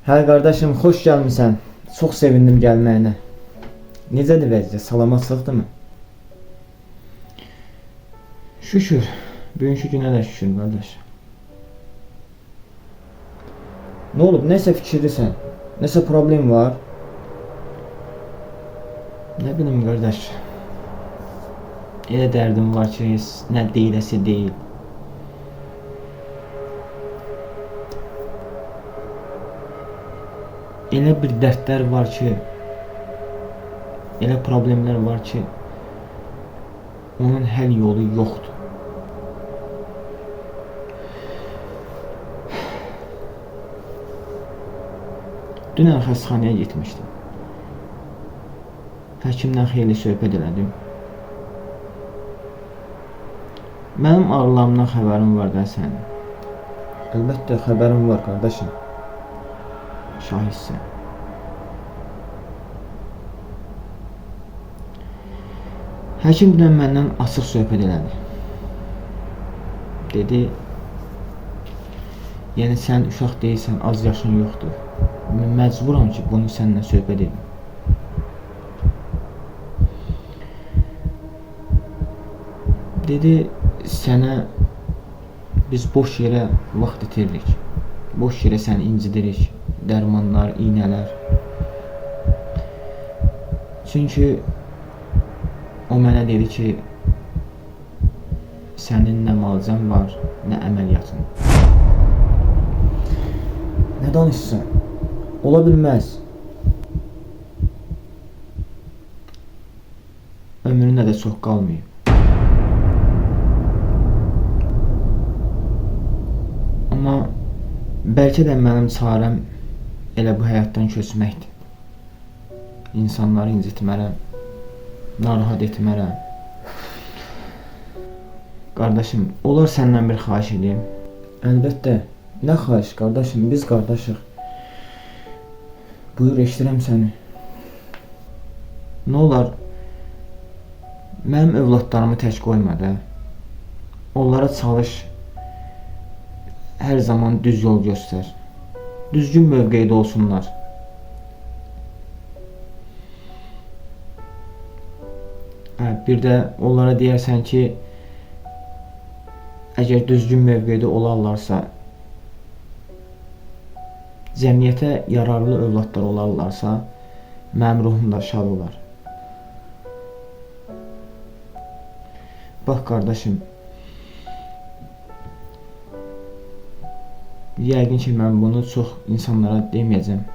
Hə qardaşım, xoş gəlmisən. Çox sevindim gəlməyinə. Necədir vəziyyət? Salamatçılıqdırmı? Şükür. Bugünkü günə də şükür qardaş. Nə olub? Nəsə fikirlisən? Nəsə problem var? Nə bilim qardaş. Elə dərdim var ki, nə deyiləsi deyil. Elə bir dərdlər var ki, elə problemlər var ki, onun həll yolu yoxdur. Dünən xəstəxanaya getmişdim. Həkimlə xeyli söhbət elədim. Mənim ağrılarımdan xəbərim var da sənin. Əlbəttə xəbərim var qardaşım. Şahidsən. Həkim dünən məndən açıq söhbət elədi. Dedi, yəni sən uşaq deyilsən, az yaşın yoxdur. Mən məcburam ki, bunu səninlə söhbət edim. Dedi, sənə biz boş yerə vaxt itiririk. Boş yerə səni incidirik. Dərmanlar, iynələr. Çünki o mənə dedi ki, sənin nə müalicən var, nə əməliyyatın. Nə danışsan? Ola bilməz. Ömrünə də çox qalmayıb. Amma bəlkə də mənim çarəm elə bu həyatdan köçməkdir. İnsanları incitmərəm, narahat etmərəm. Qardaşım, olar səndən bir xahiş edeyim? Əlbəttə, nə xahiş qardaşım, biz qardaşıq. Buyur, eşidirəm səni. Nə olar, mənim övladlarımı tək qoyma da. Onlara çalış, hər zaman düz yol göstər. Düzgün mövqedə olsunlar. Bir də onlara deyərsən ki, əgər düzgün mövqedə olarlarsa, cəmiyyətə yararlı övladlar olarlarsa, mənim ruhum da şad olar. Bax qardaşım, yəqin ki, mən bunu çox insanlara deməyəcəm,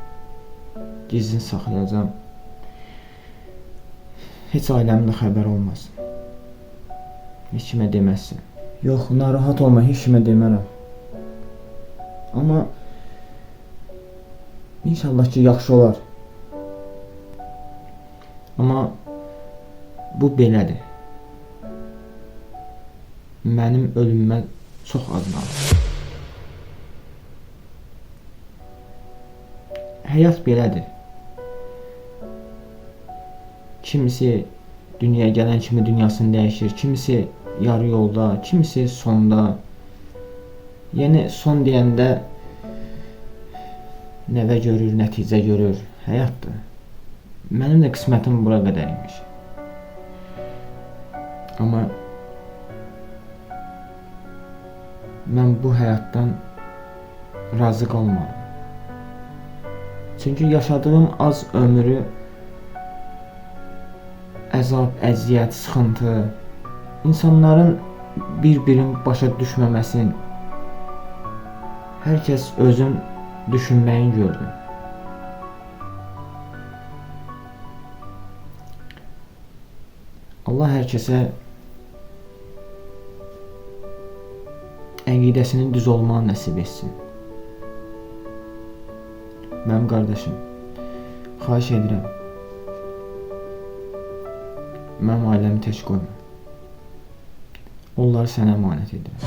gizlin saxlayacam. Heç ailəmin də xəbər olmaz. Heç kimə deməzsin. Yox, narahat olma, heç kimə demərəm. Amma İnşallah ki, yaxşı olar. Amma bu belədir. Mənim ölümümə çox az qalır. Həyat belədir. Kimisi dünyaya gələn kimi dünyasını dəyişir, kimisi yarı yolda, kimisi sonda. Yəni son deyəndə nəvə görür, nəticə görür, həyatdır. Mənim də qismətim bura qədər imiş. Amma mən bu həyatdan razı qalmadım. Çünki yaşadığım az ömrü əzab, əziyyət, sıxıntı, insanların bir-birini başa düşməməsin, hər kəs özün düşünməyin gördüm. Allah hər kəsə əqidəsinin düz olmağı nəsib etsin. Mənim qardaşım, xahiş edirəm, mənim ailəmi tək qoyma. Onları sənə əmanət edirəm.